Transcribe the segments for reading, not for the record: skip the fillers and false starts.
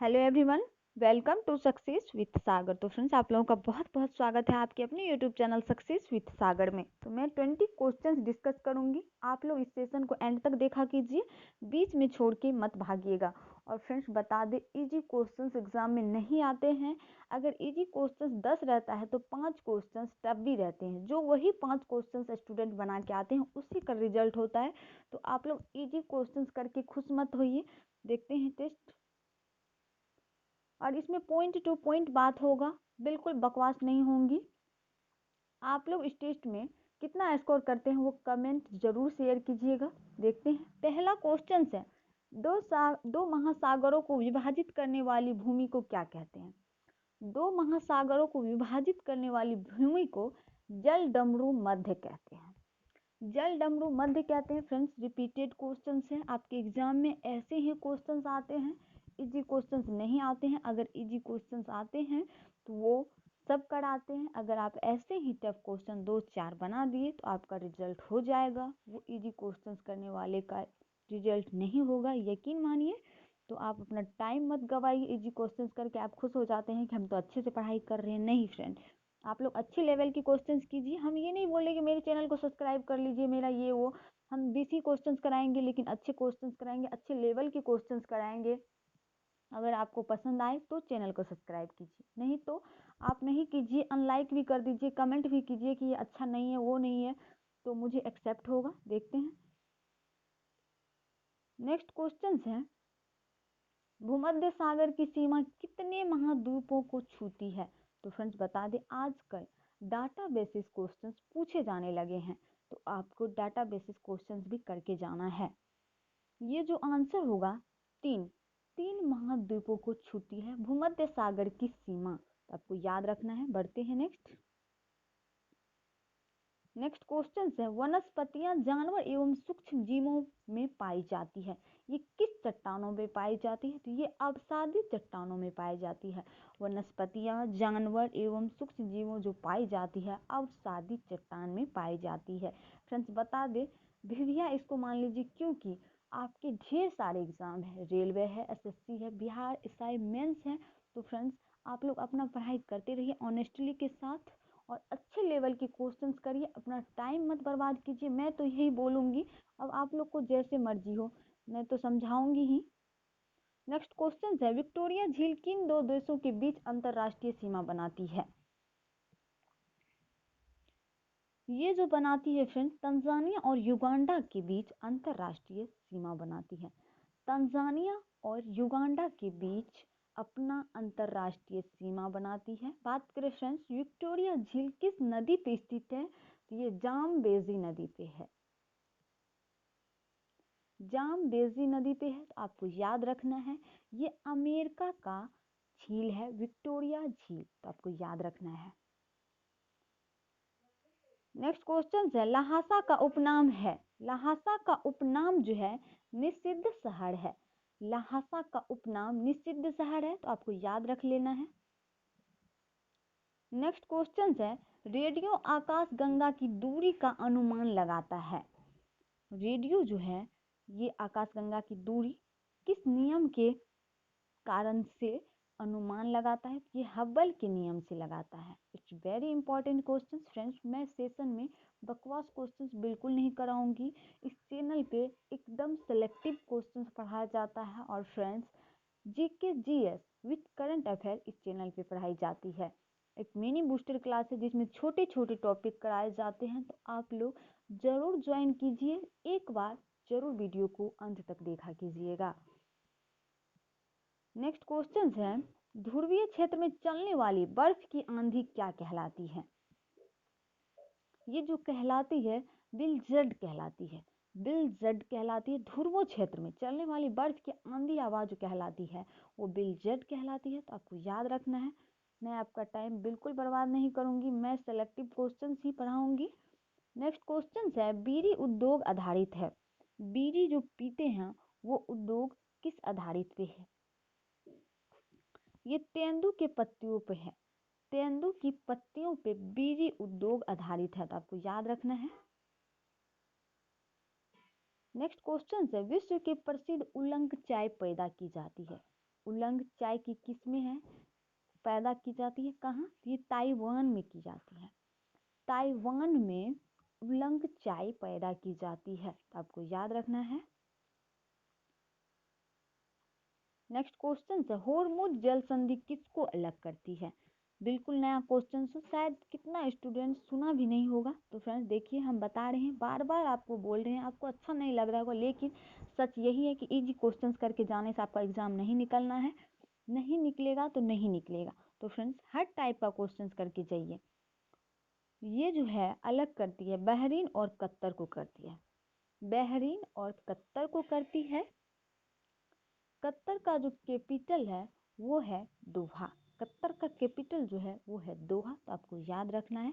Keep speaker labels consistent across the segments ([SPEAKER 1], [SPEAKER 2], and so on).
[SPEAKER 1] Hello everyone, welcome to success with Sagar. तो friends, आप लोगों का बहुत बहुत स्वागत है आपके अपने यूट्यूब चैनल सक्सेस विथ सागर में। तो मैं 20 क्वेश्चंस डिस्कस करूंगी। आप लोग इस सेशन को एंड तक देखा कीजिए, बीच में छोड़ के मत भागिएगा। और फ्रेंड्स, बता दें, इजी क्वेश्चंस एग्जाम में नहीं आते हैं। अगर इजी क्वेश्चंस 10 रहता है तो 5 क्वेश्चंस टफ भी रहते हैं। जो वही 5 क्वेश्चंस स्टूडेंट बना के आते हैं उसी का रिजल्ट होता है। तो आप लोग इजी क्वेश्चंस करके खुश मत होइए। देखते हैं टेस्ट। और इसमें पॉइंट टू पॉइंट बात होगा, बिल्कुल बकवास नहीं होंगी। आप लोग इस टेस्ट में कितना स्कोर करते हैं वो कमेंट जरूर शेयर कीजिएगा। देखते हैं, पहला क्वेश्चन है, दो महासागरों को विभाजित करने वाली भूमि को क्या कहते हैं? दो महासागरों को विभाजित करने वाली भूमि को जलडमरू मध्य कहते हैं। जलडमरू मध्य कहते हैं। फ्रेंड्स, रिपीटेड क्वेश्चंस हैं, आपके एग्जाम में ऐसे ही क्वेश्चंस आते हैं। इजी क्वेश्चंस नहीं आते हैं। अगर इजी क्वेश्चंस आते हैं तो वो सब कराते हैं। अगर आप ऐसे ही टफ क्वेश्चन 2-4 बना दिए तो आपका रिजल्ट हो जाएगा। वो इजी क्वेश्चंस करने वाले का रिजल्ट नहीं होगा, यकीन मानिए। तो आप अपना टाइम मत गवाइए। इजी क्वेश्चंस करके आप खुश हो जाते हैं कि हम तो अच्छे से पढ़ाई कर रहे हैं। नहीं फ्रेंड, आप लोग अच्छे लेवल की क्वेश्चंस कीजिए। हम ये नहीं बोले कि मेरे चैनल को सब्सक्राइब कर लीजिए, मेरा ये वो। हम बीसी क्वेश्चंस कराएंगे, लेकिन अच्छे क्वेश्चंस कराएंगे, अच्छे लेवल के क्वेश्चंस कराएंगे। अगर आपको पसंद आए तो चैनल को सब्सक्राइब कीजिए, नहीं तो आप नहीं कीजिए, अनलाइक भी कर दीजिए, कमेंट भी कीजिए कि ये अच्छा नहीं है, वो नहीं है, तो मुझे एक्सेप्ट होगा। देखते हैं, नेक्स्ट क्वेश्चन है, भूमध्य सागर की सीमा कितने महाद्वीपों को छूती है? तो फ्रेंड्स, बता दें, आजकल डाटा बेसिस क्वेश्चंस पूछे जाने लगे हैं, तो आपको डाटा बेसिस क्वेश्चंस भी करके जाना है। ये जो आंसर होगा, तीन तीन महाद्वीपों को छूती है भूमध्य सागर की सीमा। तो आपको याद रखना है। बढ़ते हैं नेक्स्ट क्वेश्चन है, वनस्पतियां जानवर एवं सूक्ष्म जीवों में पाई जाती है। ये किस चट्टानों में पाई जाती है? तो ये अवसादी चट्टानों में पाई जाती है। वनस्पतियां जानवर एवं सूक्ष्म जीवों जो पाई जाती है, अवसादी चट्टान में पाई जाती है। फ्रेंड्स, बता दे भैया, इसको मान लीजिए, क्योंकि आपके ढेर सारे एग्जाम है, रेलवे है, एसएससी है, बिहार एसआई मेंस है। तो फ्रेंड्स, आप लोग अपना पढ़ाई करते रहिए ऑनेस्टली के साथ, और अच्छे लेवल के क्वेश्चंस करिए। अपना टाइम मत बर्बाद कीजिए। मैं तो यही बोलूँगी, अब आप लोग को जैसे मर्जी हो, मैं तो समझाऊंगी ही। नेक्स्ट क्वेश्चन है, विक्टोरिया झील किन दो देशों के बीच अंतरराष्ट्रीय सीमा बनाती है? ये जो बनाती है फ्रेंड्स, तंजानिया और युगांडा के बीच अंतरराष्ट्रीय सीमा बनाती है। तंजानिया और युगांडा के बीच अपना अंतरराष्ट्रीय सीमा बनाती है। बात करें फ्रेंड्स, विक्टोरिया झील किस नदी पे स्थित है? तो ये जाम्बेजी नदी पे है। जाम्बेजी नदी पे है, तो आपको याद रखना है, ये अमेरिका का झील है, विक्टोरिया झील। तो आपको याद रखना है। नेक्स्ट क्वेश्चन है, लहासा का उपनाम है। लहासा का उपनाम जो है, निषिद्ध शहर है। लहासा का उपनाम निषिद्ध शहर है, तो आपको याद रख लेना है। नेक्स्ट क्वेश्चन है, रेडियो आकाश गंगा की दूरी का अनुमान लगाता है। रेडियो जो है, ये आकाश गंगा की दूरी किस नियम के कारण से अनुमान लगाता है? ये हब्बल के नियम से लगाता है। It's very important question friends. मैं सेशन में बकवास क्वेश्चंस बिल्कुल नहीं कराऊंगी। इस चैनल पे एकदम सेलेक्टिव क्वेश्चंस पढ़ाया जाता है। और friends, GK GS with current affair इस चैनल पे पढ़ाई जाती है। एक मिनी बूस्टर क्लास है जिसमें छोटे छोटे टॉपिक कराए जाते हैं। तो आप लोग जरूर ज्वाइन कीजिए, एक बार जरूर वीडियो को अंत तक देखा कीजिएगा। नेक्स्ट क्वेश्चन है, ध्रुवीय क्षेत्र में चलने वाली बर्फ की आंधी क्या कहलाती है? ये जो कहलाती है, बिलजड कहलाती है। बिलजड कहलाती है। ध्रुव क्षेत्र में चलने वाली बर्फ की आंधी आवाज जो कहलाती है, वो बिलजड कहलाती है। तो आपको याद रखना है। मैं आपका टाइम बिल्कुल बर्बाद नहीं करूंगी, मैं सेलेक्टिव क्वेश्चन ही पढ़ाऊंगी। नेक्स्ट क्वेश्चन है, बीड़ी उद्योग आधारित है। बीड़ी जो पीते हैं वो उद्योग किस आधारित पे है? ये तेंदू के पत्तियों पे है। तेंदू की पत्तियों पे बीड़ी उद्योग आधारित है। तो आपको याद रखना है। नेक्स्ट क्वेश्चन है, विश्व की प्रसिद्ध उलंग चाय पैदा की जाती है। उलंग चाय की किस्में हैं, पैदा की जाती है कहाँ? ये ताइवान में की जाती है। ताइवान में उलंग चाय पैदा की जाती है, तो आपको याद रखना है। नेक्स्ट क्वेश्चन है, होर्मुज जल संधि किसको अलग करती है? बिल्कुल नया क्वेश्चन है, शायद कितना स्टूडेंट सुना भी नहीं होगा। तो फ्रेंड्स देखिए, हम बता रहे हैं, बार बार आपको बोल रहे हैं, आपको अच्छा नहीं लग रहा होगा, लेकिन सच यही है कि इजी क्वेश्चंस करके जाने से आपका एग्जाम नहीं निकलना है। नहीं निकलेगा तो नहीं निकलेगा। तो फ्रेंड्स हर टाइप का क्वेश्चंस करके जाइए। ये जो है अलग करती है, बहरीन और कतर को करती है। बहरीन और कतर को करती है। कतर का जो कैपिटल है वो है दोहा। कतर का कैपिटल जो है वो है दोहा, तो आपको याद रखना है।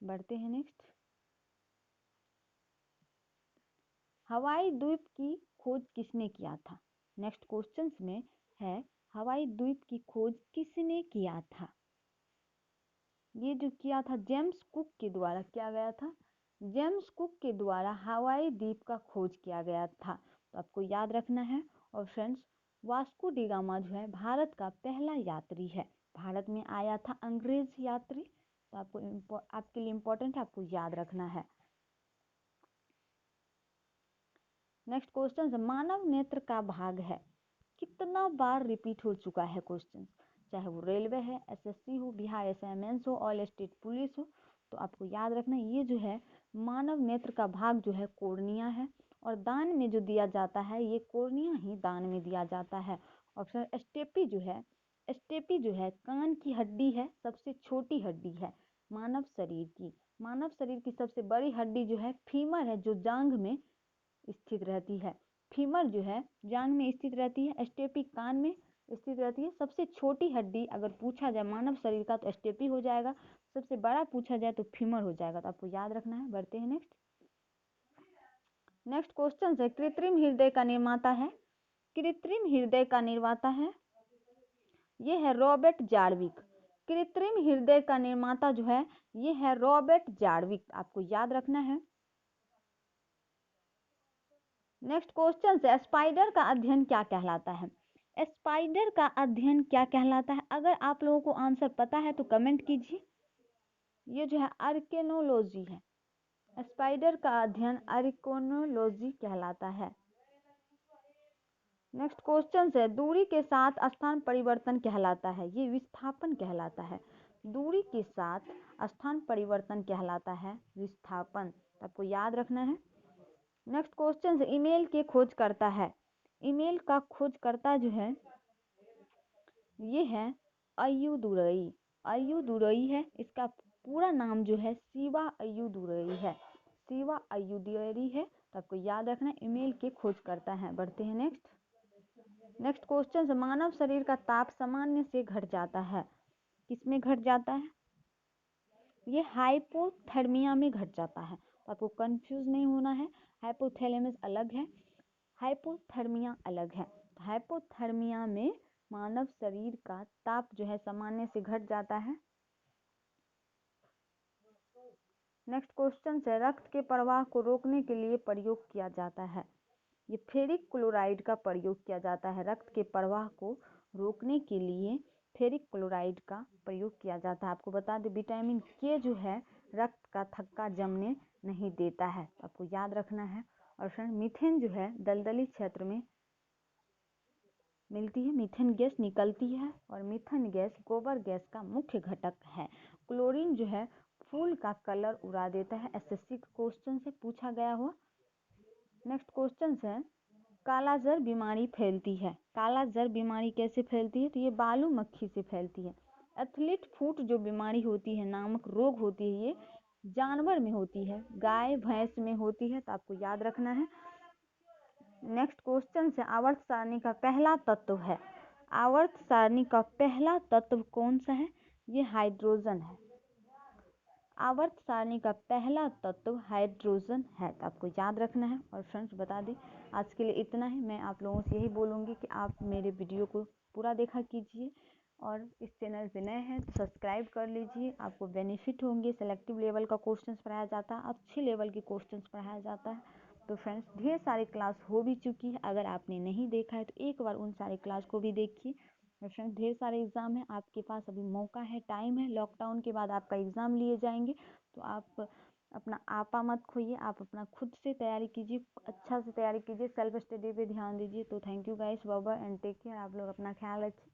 [SPEAKER 1] बढ़ते हैं नेक्स्ट। हवाई द्वीप की खोज किसने किया था? नेक्स्ट क्वेश्चन में है, हवाई द्वीप की खोज किसने किया था? ये जो किया था जेम्स कुक के द्वारा किया गया था। जेम्स कुक के द्वारा हवाई द्वीप का खोज किया गया था, तो आपको याद रखना है। और फ्रेंड्स वास्को डी गामा जो है भारत का पहला यात्री है। भारत में आया था अंग्रेज यात्री, तो आपके लिए इम्पोर्टेंट है, आपको याद रखना है। नेक्स्ट क्वेश्चन है, मानव नेत्र का भाग है। कितना बार रिपीट हो चुका है क्वेश्चन, चाहे वो रेलवे है, एसएससी हो, बिहार असाइनमेंट्स हो, ऑल स्टेट पुलिस हो, तो आपको याद रखना है। ये जो है मानव नेत्र का भाग जो है कोर्निया है, और दान में जो दिया जाता है ये कोर्निया ही दान में दिया जाता है। ऑप्शन स्टेपी जो है कान की हड्डी है, सबसे छोटी हड्डी है मानव शरीर की। मानव शरीर की सबसे बड़ी हड्डी जो है फीमर है, जो जांघ में स्थित रहती है। फीमर जो है जांघ में स्थित रहती है, स्टेपी कान में स्थित रहती है। सबसे छोटी हड्डी अगर पूछा जाए मानव शरीर का तो स्टेपी हो जाएगा, सबसे बड़ा पूछा जाए तो फीमर हो जाएगा, तो आपको याद रखना है। बढ़ते हैं नेक्स्ट। नेक्स्ट क्वेश्चन है, कृत्रिम हृदय का निर्माता है। कृत्रिम हृदय का निर्माता है, ये है रॉबर्ट जार्विक। कृत्रिम हृदय का निर्माता जो है ये है रॉबर्ट जार्विक, आपको याद रखना है। नेक्स्ट क्वेश्चन है, स्पाइडर का अध्ययन क्या कहलाता है? स्पाइडर का अध्ययन क्या कहलाता है? अगर आप लोगों को आंसर पता है तो कमेंट कीजिए। ये जो है आर्कियोलॉजी है। स्पाइडर का अध्ययन आर्कियोलॉजी कहलाता है। नेक्स्ट क्वेश्चन है, दूरी के साथ स्थान परिवर्तन कहलाता है, ये विस्थापन कहलाता है। दूरी के साथ स्थान परिवर्तन कहलाता है विस्थापन, आपको याद रखना है। नेक्स्ट क्वेश्चन है, ईमेल के खोज करता है। ईमेल का खोजकर्ता जो है ये है अय्यूदुरई। अय्यूदुरई है, इसका पूरा नाम जो है शिवा अय्यूदुरई है। शिवा अय्यूदुरई है, तो आपको याद रखना है, ईमेल के खोज करता है। बढ़ते हैं नेक्स्ट। नेक्स्ट क्वेश्चन, मानव शरीर का ताप सामान्य से घट जाता है, किसमें घट जाता है? ये हाइपोथर्मिया में घट जाता है, तो आपको कंफ्यूज नहीं होना है। हाइपोथैलेमस अलग है, हाइपोथर्मिया अलग है। हाइपोथर्मिया में मानव शरीर का ताप जो है सामान्य से घट जाता है। नेक्स्ट क्वेश्चन है, रक्त के प्रवाह को रोकने के लिए प्रयोग किया जाता है। ये फेरिक क्लोराइड का प्रयोग किया जाता है। रक्त के प्रवाह को रोकने के लिए फेरिक क्लोराइड का प्रयोग किया जाता है। आपको बता दें विटामिन के जो है रक्त का थक्का जमने नहीं देता है, आपको याद रखना है। और फ्रेंड मीथेन जो है दलदली क्षेत्र में मिलती है, मीथेन गैस निकलती है, और मीथेन गैस गोबर गैस का मुख्य घटक है। क्लोरीन जो है फूल का कलर उड़ा देता है, एसएससी क्वेश्चन से पूछा गया हुआ। नेक्स्ट क्वेश्चन है, कालाजार बीमारी फैलती है। कालाजार बीमारी कैसे फैलती है? तो ये बालू मक्खी से फैलती है। एथलीट फुट जो बीमारी होती है, नामक रोग होती है, ये जानवर में होती है, गाय भैंस में होती है, तो आपको याद रखना है। नेक्स्ट क्वेश्चन है, आवर्त सारणी का पहला तत्व है। आवर्त सारणी का पहला तत्व कौन सा है? ये हाइड्रोजन है। आवर्त सारणी का पहला तत्व हाइड्रोजन है, तो आपको याद रखना है। और फ्रेंड्स बता दें आज के लिए इतना ही। मैं आप लोगों से यही बोलूँगी कि आप मेरे वीडियो को पूरा देखा कीजिए, और इस चैनल पे नए हैं तो सब्सक्राइब कर लीजिए, आपको बेनिफिट होंगे। सेलेक्टिव लेवल का क्वेश्चंस पढ़ाया जाता है, अच्छे लेवल के क्वेश्चंस पढ़ाया जाता है, तो फ्रेंड्स ढेर सारी क्लास हो भी चुकी है, अगर आपने नहीं देखा है तो एक बार उन सारी क्लास को भी देखिए। और फ्रेंड्स ढेर सारे एग्ज़ाम है, आपके पास अभी मौका है, टाइम है, लॉकडाउन के बाद आपका एग्ज़ाम लिए जाएंगे। तो आप अपना आपा मत खोइए, आप अपना खुद से तैयारी कीजिए, अच्छा से तैयारी कीजिए, सेल्फ स्टडी पे ध्यान दीजिए। तो thank you guys, bye bye and take care. आप लोग अपना ख्याल रखिए।